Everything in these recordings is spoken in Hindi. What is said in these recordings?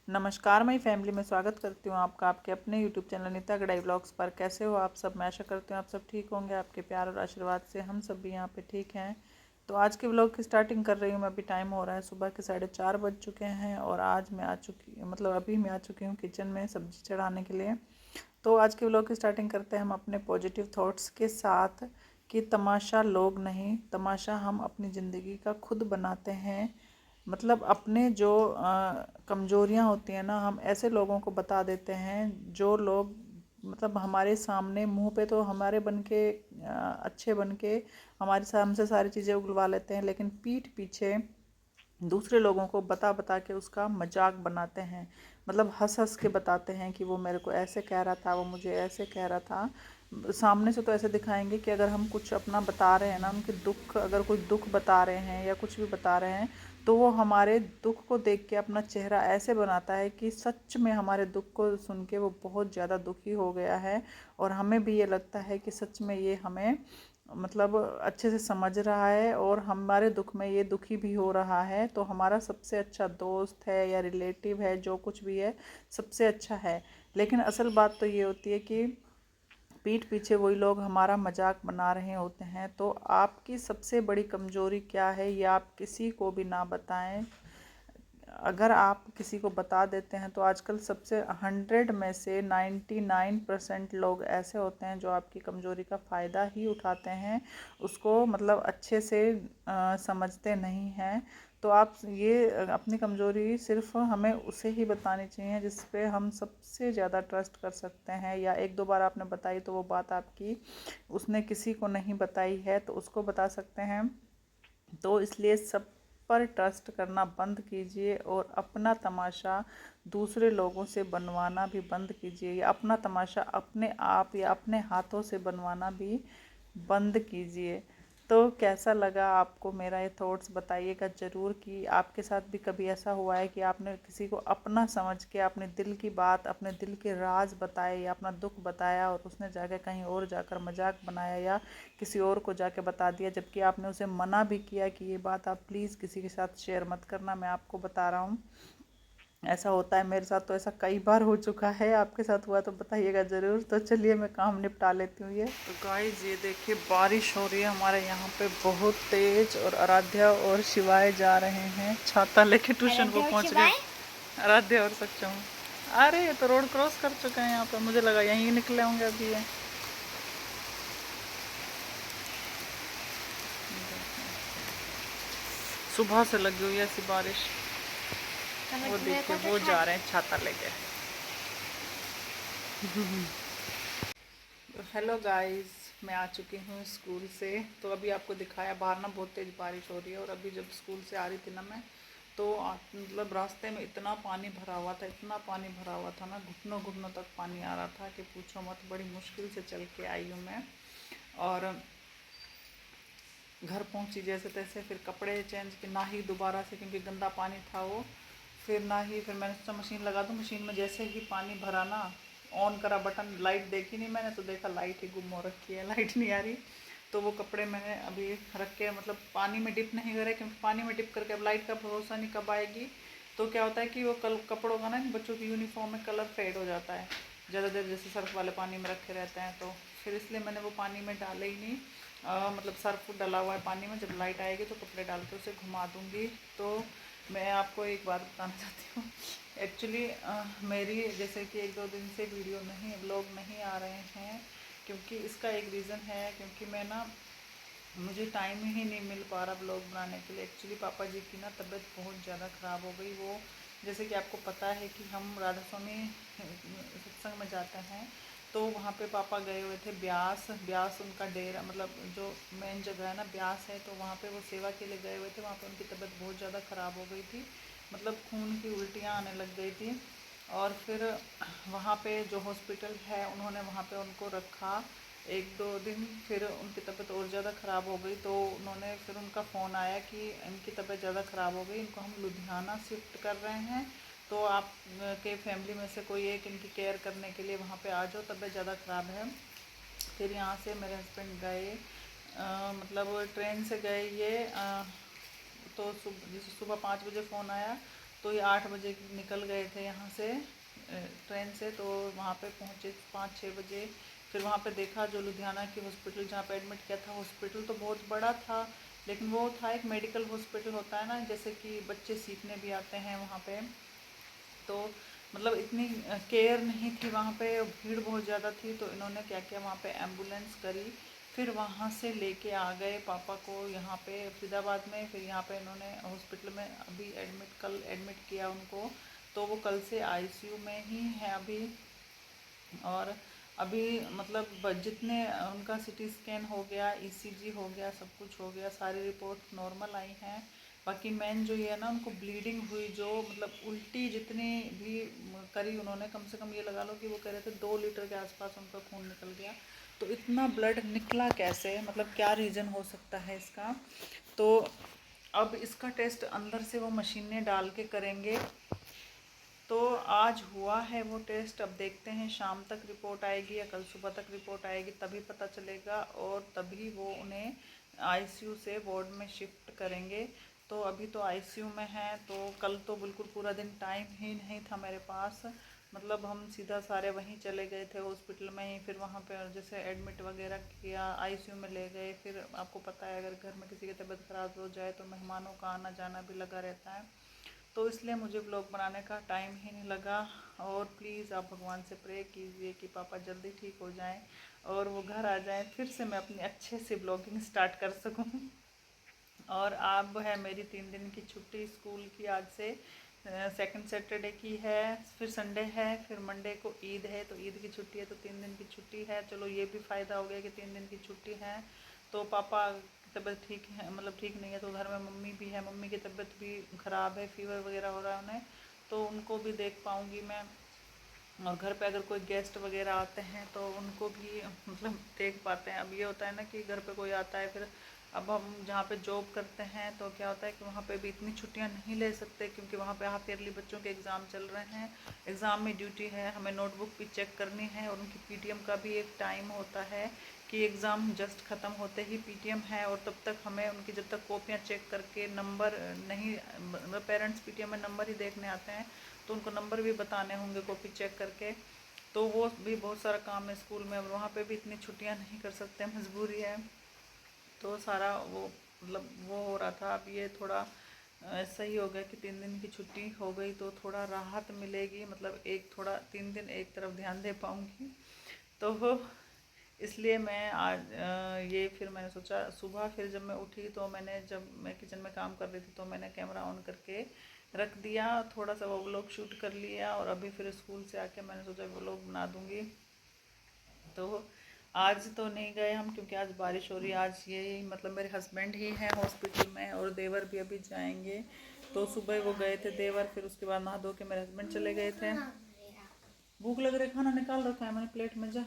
नमस्कार मई फैमिली में स्वागत करती हूँ आपका आपके अपने यूट्यूब चैनल नीता गढ़ाई ब्लॉग्स पर। कैसे हो आप सब? मैं आशा करती हूँ आप सब ठीक होंगे। आपके प्यार और आशीर्वाद से हम सब भी यहाँ पे ठीक हैं। तो आज के ब्लॉग की स्टार्टिंग कर रही हूँ मैं। अभी टाइम हो रहा है सुबह के 4:30 बज चुके हैं और आज मैं अभी मैं आ चुकी हूँ किचन में सब्जी चढ़ाने के लिए। तो आज के ब्लॉग की स्टार्टिंग करते हैं हम अपने पॉजिटिव थॉट्स के साथ कि तमाशा लोग नहीं, तमाशा हम अपनी ज़िंदगी का खुद बनाते हैं। मतलब अपने जो कमज़ोरियाँ होती हैं ना, हम ऐसे लोगों को बता देते हैं जो लोग मतलब हमारे सामने मुंह पे तो हमारे बन के अच्छे बन के हमसे सारी चीज़ें उगलवा लेते हैं, लेकिन पीठ पीछे दूसरे लोगों को बता बता के उसका मजाक बनाते हैं। मतलब हंस हंस के बताते हैं कि वो मेरे को ऐसे कह रहा था, वो मुझे ऐसे कह रहा था। सामने से तो ऐसे दिखाएंगे कि अगर हम कुछ अपना बता रहे हैं ना, उनके दुख, अगर कोई दुख बता रहे हैं या कुछ भी बता रहे हैं, तो वो हमारे दुख को देख के अपना चेहरा ऐसे बनाता है कि सच में हमारे दुख को सुन के वो बहुत ज़्यादा दुखी हो गया है। और हमें भी ये लगता है कि सच में ये हमें मतलब अच्छे से समझ रहा है और हमारे दुख में ये दुखी भी हो रहा है। तो हमारा सबसे अच्छा दोस्त है या रिलेटिव है, जो कुछ भी है, सबसे अच्छा है। लेकिन असल बात तो ये होती है कि पीठ पीछे वही लोग हमारा मजाक बना रहे होते हैं। तो आपकी सबसे बड़ी कमजोरी क्या है ये आप किसी को भी ना बताएं। अगर आप किसी को बता देते हैं तो आजकल सबसे 100 में से 99% लोग ऐसे होते हैं जो आपकी कमज़ोरी का फ़ायदा ही उठाते हैं, उसको मतलब अच्छे से समझते नहीं हैं। तो आप ये अपनी कमज़ोरी सिर्फ हमें उसे ही बतानी चाहिए जिस पे हम सबसे ज़्यादा ट्रस्ट कर सकते हैं, या एक दो बार आपने बताई तो वो बात आपकी उसने किसी को नहीं बताई है तो उसको बता सकते हैं। तो इसलिए सब पर ट्रस्ट करना बंद कीजिए और अपना तमाशा दूसरे लोगों से बनवाना भी बंद कीजिए, या अपना तमाशा अपने आप या अपने हाथों से बनवाना भी बंद कीजिए। तो कैसा लगा आपको मेरा ये थॉट्स? बताइएगा ज़रूर कि आपके साथ भी कभी ऐसा हुआ है कि आपने किसी को अपना समझ के अपने दिल की बात, अपने दिल के राज बताए या अपना दुख बताया और उसने जाके कहीं और जाकर मजाक बनाया या किसी और को जाके बता दिया, जबकि आपने उसे मना भी किया कि ये बात आप प्लीज़ किसी के साथ शेयर मत करना, मैं आपको बता रहा हूँ। ऐसा होता है, मेरे साथ तो ऐसा कई बार हो चुका है। आपके साथ हुआ तो बताइएगा ज़रूर। तो चलिए मैं काम निपटा लेती हूँ। ये तो गाइस, ये देखिए बारिश हो रही है हमारे यहाँ पे बहुत तेज, और आराध्या और शिवाय जा रहे हैं छाता लेके ट्यूशन को पहुँच गए। आराध्या और सक्षम। अरे ये तो रोड क्रॉस कर चुके हैं यहाँ पे, मुझे लगा यहीं निकले होंगे अभी। ये सुबह से लगी हुई है ऐसी बारिश। वो देखिए वो जा रहे हैं छाता लेके। हेलो गाइस, मैं आ चुकी हूँ स्कूल से। तो अभी आपको दिखाया बाहर ना बहुत तेज़ बारिश हो रही है, और अभी जब स्कूल से आ रही थी ना मैं, तो मतलब रास्ते में इतना पानी भरा हुआ था, इतना पानी भरा हुआ था ना, घुटनों घुटनों तक पानी आ रहा था कि पूछो मत। बड़ी मुश्किल से चल के आई हूँ मैं, और घर पहुँची जैसे तैसे। फिर कपड़े चेंज के, ना ही दोबारा से, क्योंकि गंदा पानी था वो। फिर ना ही, फिर मैंने सोचा मशीन लगा दूँ। मशीन में जैसे ही पानी भरा ना, ऑन करा बटन, लाइट देखी नहीं मैंने, तो देखा लाइट ही गुम हो रखी है, लाइट नहीं आ रही। तो वो कपड़े मैंने अभी रख के, मतलब पानी में डिप नहीं करे, क्योंकि पानी में डिप करके अब लाइट का भरोसा नहीं कब आएगी। तो क्या होता है कि वो कपड़ों का ना, बच्चों की यूनिफॉर्म में कलर फेड हो जाता है ज़्यादा देर जैसे सर्फ वाले पानी में रखे रहते हैं। तो फिर इसलिए मैंने वो पानी में डाले ही नहीं। मतलब सर्फ डला हुआ है पानी में, जब लाइट आएगी तो कपड़े डाल के उसे घुमा दूँगी। तो मैं आपको एक बात बताना चाहती हूँ। एक्चुअली मेरी जैसे कि 1-2 दिन से वीडियो नहीं, व्लॉग नहीं आ रहे हैं, क्योंकि इसका एक रीज़न है, क्योंकि मैं ना, मुझे टाइम ही नहीं मिल पा रहा ब्लॉग बनाने के लिए। एक्चुअली पापा जी की ना तबीयत बहुत ज़्यादा ख़राब हो गई। वो जैसे कि आपको पता है कि हम राधा स्वामी सत्संग में जाते हैं, तो वहाँ पे पापा गए हुए थे ब्यास। ब्यास उनका डेरा, मतलब जो मेन जगह है ना ब्यास है, तो वहाँ पे वो सेवा के लिए गए हुए थे। वहाँ पे उनकी तबीयत बहुत ज़्यादा ख़राब हो गई थी, मतलब खून की उल्टियाँ आने लग गई थी। और फिर वहाँ पे जो हॉस्पिटल है, उन्होंने वहाँ पे उनको रखा 1-2 दिन। फिर उनकी तबीयत और ज़्यादा ख़राब हो गई, तो उन्होंने, फिर उनका फ़ोन आया कि इनकी तबीयत ज़्यादा ख़राब हो गई, इनको हम लुधियाना शिफ्ट कर रहे हैं, तो आप के फैमिली में से कोई एक इनकी केयर करने के लिए वहाँ पे आ जाओ, तबीयत ज़्यादा ख़राब है। फिर यहाँ से मेरे हस्बैंड गए, मतलब ट्रेन से गए ये। तो जैसे सुबह 5 बजे फ़ोन आया, तो ये 8 बजे निकल गए थे यहाँ से ट्रेन से, तो वहाँ पे पहुँचे 5-6 बजे। फिर वहाँ पे देखा जो लुधियाना की हॉस्पिटल जहाँ पे एडमिट किया था, हॉस्पिटल तो बहुत बड़ा था, लेकिन वो था एक मेडिकल हॉस्पिटल होता है ना, जैसे कि बच्चे सीखने भी आते हैं वहाँ पे। तो मतलब इतनी केयर नहीं थी वहाँ पे, भीड़ बहुत ज़्यादा थी। तो इन्होंने क्या किया, वहाँ पे एम्बुलेंस करी, फिर वहाँ से लेके आ गए पापा को यहाँ पे फरीदाबाद में। फिर यहाँ पे इन्होंने हॉस्पिटल में अभी कल एडमिट किया उनको। तो वो कल से आईसीयू में ही है अभी। और अभी मतलब जितने उनका सीटी स्कैन हो गया, ईसीजी हो गया, सब कुछ हो गया, सारी रिपोर्ट नॉर्मल आई हैं। बाकी मेन जो ये है ना, उनको ब्लीडिंग हुई, जो मतलब उल्टी जितनी भी करी उन्होंने, कम से कम ये लगा लो कि वो कह रहे थे 2 लीटर के आसपास उनका खून निकल गया। तो इतना ब्लड निकला कैसे, मतलब क्या रीज़न हो सकता है इसका। तो अब इसका टेस्ट अंदर से वो मशीनें डाल के करेंगे। तो आज हुआ है वो टेस्ट, अब देखते हैं शाम तक रिपोर्ट आएगी या कल सुबह तक रिपोर्ट आएगी, तभी पता चलेगा। और तभी वो उन्हें आईसीयू से वार्ड में शिफ्ट करेंगे। तो अभी तो आईसीयू में है। तो कल तो बिल्कुल पूरा दिन टाइम ही नहीं था मेरे पास, मतलब हम सीधा सारे वहीं चले गए थे हॉस्पिटल में ही। फिर वहाँ पे जैसे एडमिट वगैरह किया, आईसीयू में ले गए। फिर आपको पता है अगर घर में किसी की तबीयत ख़राब हो जाए तो मेहमानों का आना जाना भी लगा रहता है। तो इसलिए मुझे ब्लॉग बनाने का टाइम ही नहीं लगा। और प्लीज़ आप भगवान से प्रे कीजिए कि पापा जल्दी ठीक हो जाएं और वो घर आ जाएं, फिर से मैं अपनी अच्छे से ब्लॉगिंग स्टार्ट कर सकूं। और अब है मेरी 3 दिन की छुट्टी स्कूल की, आज से सेकंड सैटरडे की है, फिर संडे है, फिर मंडे को ईद है। तो ईद की छुट्टी है, तो 3 दिन की छुट्टी है। चलो ये भी फ़ायदा हो गया कि 3 दिन की छुट्टी है। तो पापा की तबीयत ठीक है, मतलब ठीक नहीं है, तो घर में मम्मी भी है, मम्मी की तबीयत भी ख़राब है, फीवर वगैरह हो रहा है उन्हें, तो उनको भी देख पाऊँगी मैं। और घर पे अगर कोई गेस्ट वगैरह आते हैं तो उनको भी मतलब देख पाते हैं। अब ये होता है ना कि घर पे कोई आता है, फिर अब हम जहाँ पे जॉब करते हैं तो क्या होता है कि वहाँ पे भी इतनी छुट्टियाँ नहीं ले सकते, क्योंकि वहाँ पे हाफ ईयरली बच्चों के एग्ज़ाम चल रहे हैं। एग्ज़ाम में ड्यूटी है, हमें नोटबुक भी चेक करनी है, और उनकी पीटीएम का भी एक टाइम होता है कि एग्ज़ाम जस्ट ख़त्म होते ही पीटीएम है, और तब तक हमें उनकी जब तक कॉपियाँ चेक करके नंबर नहीं, मतलब पेरेंट्स पीटीएम में नंबर ही देखने आते हैं, तो उनको नंबर भी बताने होंगे कॉपी चेक करके। तो वो भी बहुत सारा काम है स्कूल में, और वहाँ पे भी इतनी छुट्टियाँ नहीं कर सकते, मजबूरी है। तो सारा वो मतलब वो हो रहा था। अब ये थोड़ा ऐसा ही हो गया कि 3 दिन की छुट्टी हो गई तो थोड़ा राहत मिलेगी, मतलब एक थोड़ा 3 दिन एक तरफ ध्यान दे पाऊँगी। तो इसलिए मैं आज ये फिर मैंने सोचा सुबह, फिर जब मैं उठी तो मैंने, जब मैं किचन में काम कर रही थी तो मैंने कैमरा ऑन करके रख दिया, थोड़ा सा वो व्लॉग शूट कर लिया। और अभी फिर स्कूल से आके मैंने सोचा व्लॉग बना दूँगी। तो आज तो नहीं गए हम, क्योंकि आज बारिश हो रही है। आज ये मतलब मेरे हस्बैंड ही हैं हॉस्पिटल में, और देवर भी अभी जाएंगे। तो सुबह वो गए थे देवर, फिर उसके बाद नहा धो के मेरे हस्बैंड चले गए थे। भूख लग रही, खाना निकाल रखा है मैंने प्लेट में, जा।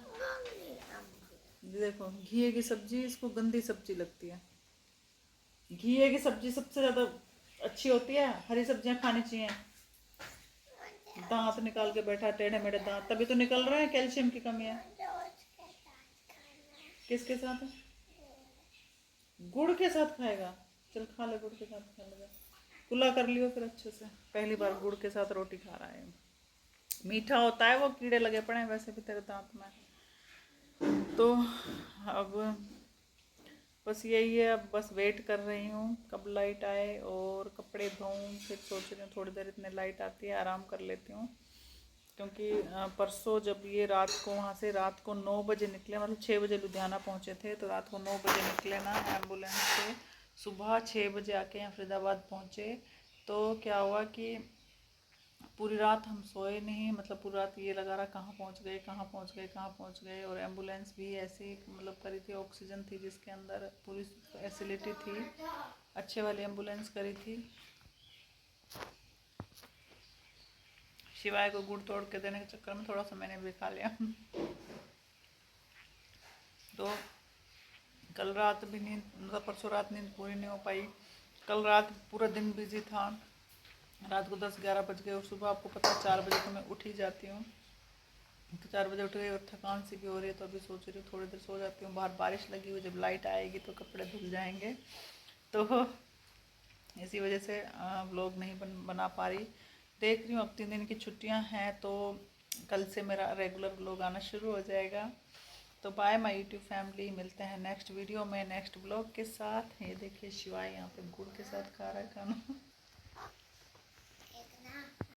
देखो घिए की सब्जी इसको गंदी सब्जी लगती है। घिए की सब्जी सबसे ज़्यादा अच्छी होती है, हरी सब्जियां खानी चाहिए। दांत निकाल के बैठा, टेढ़े मेढ़े दांत, तभी तो निकल रहे हैं, कैल्शियम की कमी है। किसके साथ? गुड़ के साथ खाएगा? चल खा ले, गुड़ के साथ खा ले। कुल्ला कर लियो फिर अच्छे से, पहली बार गुड़ के साथ रोटी खा रहा है। मीठा होता है, वो कीड़े लगे पड़े हैं वैसे भी तेरे दांत में। तो अब बस यही है, अब बस वेट कर रही हूँ कब लाइट आए और कपड़े धोऊँ। फिर सोच रही हूँ थोड़ी देर इतने लाइट आती है आराम कर लेती हूँ, क्योंकि परसों जब ये रात को वहाँ से रात को 9 बजे निकले, मतलब 6 बजे लुधियाना पहुँचे थे, तो रात को 9 बजे निकले ना एम्बुलेंस से, सुबह 6 बजे आके यहाँ फरीदाबाद पहुँचे। तो क्या हुआ कि पूरी रात हम सोए नहीं, मतलब पूरी रात ये लगा रहा कहाँ पहुँच गए, कहाँ पहुँच गए, कहाँ पहुँच गए। और एम्बुलेंस भी ऐसी मतलब करी थी, ऑक्सीजन थी जिसके अंदर, पूरी फैसिलिटी थी, अच्छे वाली एम्बुलेंस करी थी। शिवाय को गुड़ तोड़ के देने के चक्कर में थोड़ा सा मैंने भी खा लिया। तो कल रात भी नींद, मतलब परसों रात नींद पूरी नहीं हो पाई। कल रात पूरा दिन बिजी था, रात को 10-11 बज गए, और सुबह आपको पता है 4 बजे तो मैं उठ ही जाती हूँ। तो 4 बजे उठ गई, और थकान सी भी हो रही है, तो अभी सोच रही हूँ थोड़ी देर सो जाती हूँ। बाहर बारिश लगी हुई, जब लाइट आएगी तो कपड़े धुल जाएंगे। तो इसी वजह से व्लॉग नहीं बना पा रही। देख रही हूँ अब 3 दिन की छुट्टियाँ हैं तो कल से मेरा रेगुलर ब्लॉग आना शुरू हो जाएगा। तो बाय माय यूट्यूब फैमिली, मिलते हैं नेक्स्ट वीडियो में नेक्स्ट ब्लॉग के साथ। ये देखिए शिवाय यहाँ पे गुड़ के साथ खा रहा है खाना।